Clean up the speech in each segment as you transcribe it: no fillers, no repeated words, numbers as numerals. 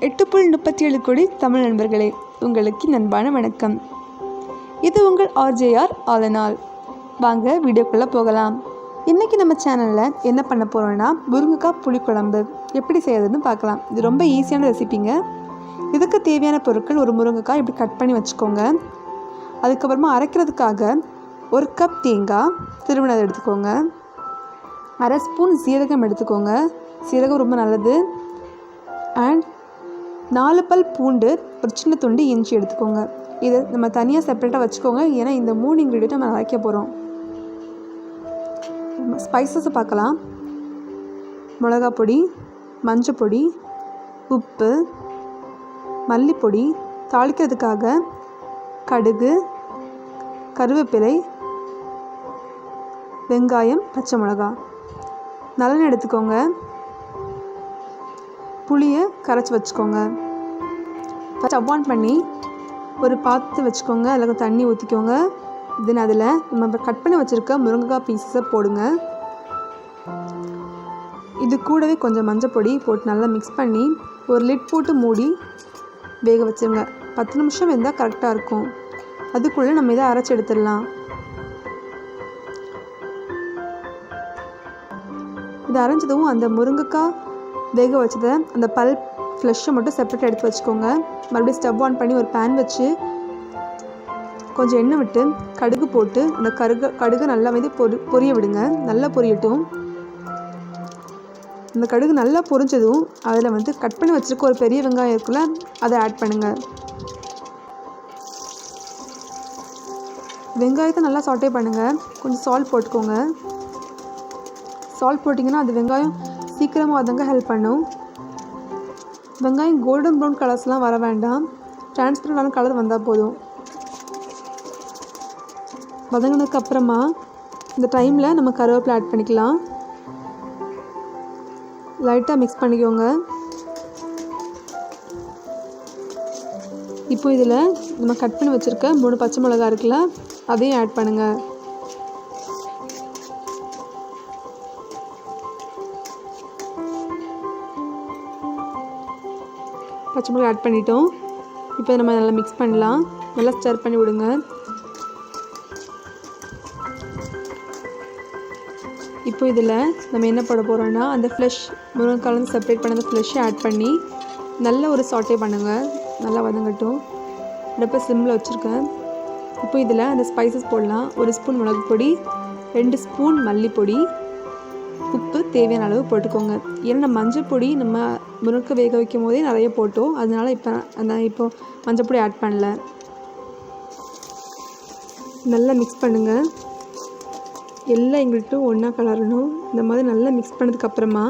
8.37 கோடி தமிழ் நண்பர்களே, உங்களுக்கு அன்பான வணக்கம். இது உங்கள் RJR ஆல் இன் ஆல். வாங்க வீடியோக்குள்ளே போகலாம். இன்றைக்கி நம்ம சேனலில் என்ன பண்ண போகிறோன்னா, முருங்கைக்காய் புளிக்குழம்பு எப்படி செய்யறதுன்னு பார்க்கலாம். இது ரொம்ப ஈஸியான ரெசிபிங்க. இதுக்கு தேவையான பொருட்கள்: ஒரு முருங்கைக்காய் இப்படி கட் பண்ணி வச்சுக்கோங்க. அதுக்கப்புறமா அரைக்கிறதுக்காக 1 கப் தேங்காய் திருவினதை எடுத்துக்கோங்க. 1/2 ஸ்பூன் சீரகம் எடுத்துக்கோங்க. சீரகம் ரொம்ப நல்லது. அண்ட் 4 பல் பூண்டு, ஒரு சின்ன துண்டு இஞ்சி எடுத்துக்கோங்க. இது நம்ம தனியாக செப்பரேட்டாக வச்சுக்கோங்க, ஏன்னா இந்த 3 இன்க்ரீடியன்ட் நம்ம அரைக்க போகிறோம். ஸ்பைசஸை பார்க்கலாம். மிளகா பொடி, மஞ்சள் பொடி, உப்பு, மல்லிப்பொடி, தாளிக்கிறதுக்காக கடுகு, கருவேப்பிலை, வெங்காயம், பச்சை மிளகா. நல்லெண்ணெய் எடுத்துக்கோங்க. புளியை கரைச்சி வச்சுக்கோங்க. ஸ்டவ் ஆன் பண்ணி ஒரு பாத்திரம் வச்சுக்கோங்க. அதில் தண்ணி ஊற்றிக்கோங்க. தென் அதில் நம்ம கட் பண்ணி வச்சுருக்க முருங்கைக்காய் பீஸஸை போடுங்க. இது கூடவே கொஞ்சம் மஞ்சள் பொடி போட்டு நல்லா மிக்ஸ் பண்ணி ஒரு லிட் போட்டு மூடி வேக வச்சுருங்க. 10 நிமிஷம் வெந்தால் கரெக்டாக இருக்கும். அதுக்குள்ளே நம்ம இதை அரைச்சி எடுத்துடலாம். இதை அரைஞ்சதும் அந்த முருங்கைக்காய் வேக வச்சதை அந்த பல்ப் ஃப்ளெஷ்ஷை மட்டும் செப்பரேட்டாக எடுத்து வச்சுக்கோங்க. மறுபடியும் ஸ்டவ் ஆன் பண்ணி ஒரு பேன் வச்சு கொஞ்சம் எண்ணெய் விட்டு கடுகு போட்டு அந்த கடுகு நல்லா பொரிய விடுங்க. நல்லா பொரியட்டும். அந்த கடுகு நல்லா பொரிஞ்சதும் அதில் கட் பண்ணி வச்சுருக்க ஒரு பெரிய வெங்காயம் இருக்குல்ல, அதை ஆட் பண்ணுங்கள். வெங்காயத்தை நல்லா சாட்டே பண்ணுங்கள். கொஞ்சம் சால்ட் போட்டுக்கோங்க. சால்ட் போட்டிங்கன்னா அது வெங்காயம் சீக்கிரமாக வதங்க ஹெல்ப் பண்ணும். வெங்காயம் கோல்டன் ப்ரௌன் கலர்ஸ்லாம் வர வேண்டாம். டிரான்ஸ்பரண்டான கலர் வந்தால் போதும். வதங்கினதுக்கப்புறமா இந்த டைமில் நம்ம கருவேப்பிலை ஆட் பண்ணிக்கலாம். லைட்டாக மிக்ஸ் பண்ணிக்கோங்க. இப்போ இதில் நம்ம கட் பண்ணி வச்சுருக்க 3 பச்சை மிளகா இருக்குல்ல, அதையும் ஆட் பண்ணுங்கள். பச்சை மிளகாய் ஆட் பண்ணிட்டோம். இப்போ நம்ம நல்லா மிக்ஸ் பண்ணலாம். நல்லா ஸ்டர் பண்ணி விடுங்க. இப்போ இதில் நம்ம என்ன போட போகிறோன்னா, அந்த ஃப்ளஷ் முருங்கைக்காய் செப்பரேட் பண்ண அந்த ஃப்ளஷ்ஷை ஆட் பண்ணி நல்ல ஒரு சாட்டே பண்ணுங்கள். நல்லா வதங்கட்டும். அடுப்பை சிம்மில் வச்சுருக்கேன். இப்போ இதில் அந்த ஸ்பைசஸ் போடலாம். 1 ஸ்பூன் மிளகு பொடி, 2 ஸ்பூன் மல்லிப்பொடி, உப்பு தேவையான அளவு போட்டுக்கோங்க. ஏன்னா மஞ்சள் பொடி நம்ம முருங்கை வேக வைக்கும் போதே நிறைய போட்டோம், அதனால் இப்போ மஞ்சள் பொடி ஆட் பண்ணல. நல்லா மிக்ஸ் பண்ணுங்கள். எல்லா இன்க்ரீடியண்ட்டும் ஒன்றா கலரணும். இந்த மாதிரி நல்லா மிக்ஸ் பண்ணதுக்கப்புறமா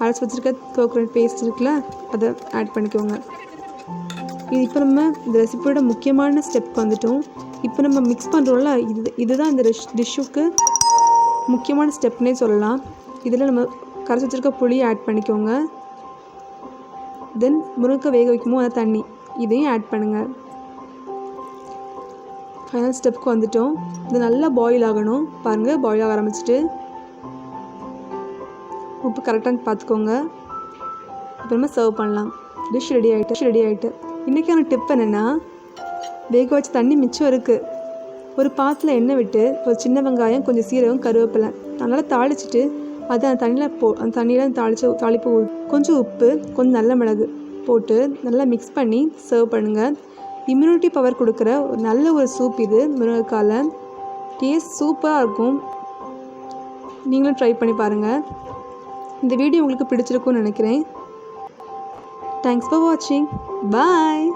அரைச்சி வச்சுருக்க கோகோனட் பேஸ்ட் இருக்குல்ல, அதை ஆட் பண்ணிக்கோங்க. இப்போ நம்ம இந்த ரெசிபியோட முக்கியமான ஸ்டெப் வந்துட்டோம். இப்போ நம்ம மிக்ஸ் பண்ணுறோம்ல, இதுதான் இந்த டிஷ்ஷுக்கு முக்கியமான ஸ்டெப்னே சொல்லலாம். இதில் நம்ம கரைச்சி வச்சுருக்க புளியை ஆட் பண்ணிக்கோங்க. தென் முருங்கை வேக வைக்கும்போது அந்த தண்ணி இதையும் ஆட் பண்ணுங்கள். ஃபைனல் ஸ்டெப்புக்கு வந்துட்டோம். இது நல்லா பாயில் ஆகணும். பாருங்கள், பாயில் ஆக ஆரம்பிச்சிட்டு உப்பு கரெக்டாக பார்த்துக்கோங்க. அப்புறமா சர்வ் பண்ணலாம். டிஷ் ரெடி ஆகிட்டு. இன்றைக்கான டிப் என்னென்னா, வேக வச்ச தண்ணி மிச்சம் இருக்குது. ஒரு பாத்தில் எண்ணெய் விட்டு ஒரு சின்ன வெங்காயம், கொஞ்சம் சீரகம், கருவேப்பிலை நல்லா தாளிச்சிட்டு அதை அந்த தண்ணியில் தாளிப்பு கொஞ்சம் உப்பு, கொஞ்சம் நல்ல மிளகு போட்டு நல்லா மிக்ஸ் பண்ணி சர்வ் பண்ணுங்கள். இம்யூனிட்டி பவர் கொடுக்குற ஒரு நல்ல ஒரு சூப் இது. முருங்கைக்காயில் டேஸ்ட் சூப்பராக இருக்கும். நீங்களும் ட்ரை பண்ணி பாருங்கள். இந்த வீடியோ உங்களுக்கு பிடிச்சிருக்கும்னு நினைக்கிறேன். தேங்க்ஸ் ஃபார் வாட்சிங். பாய்.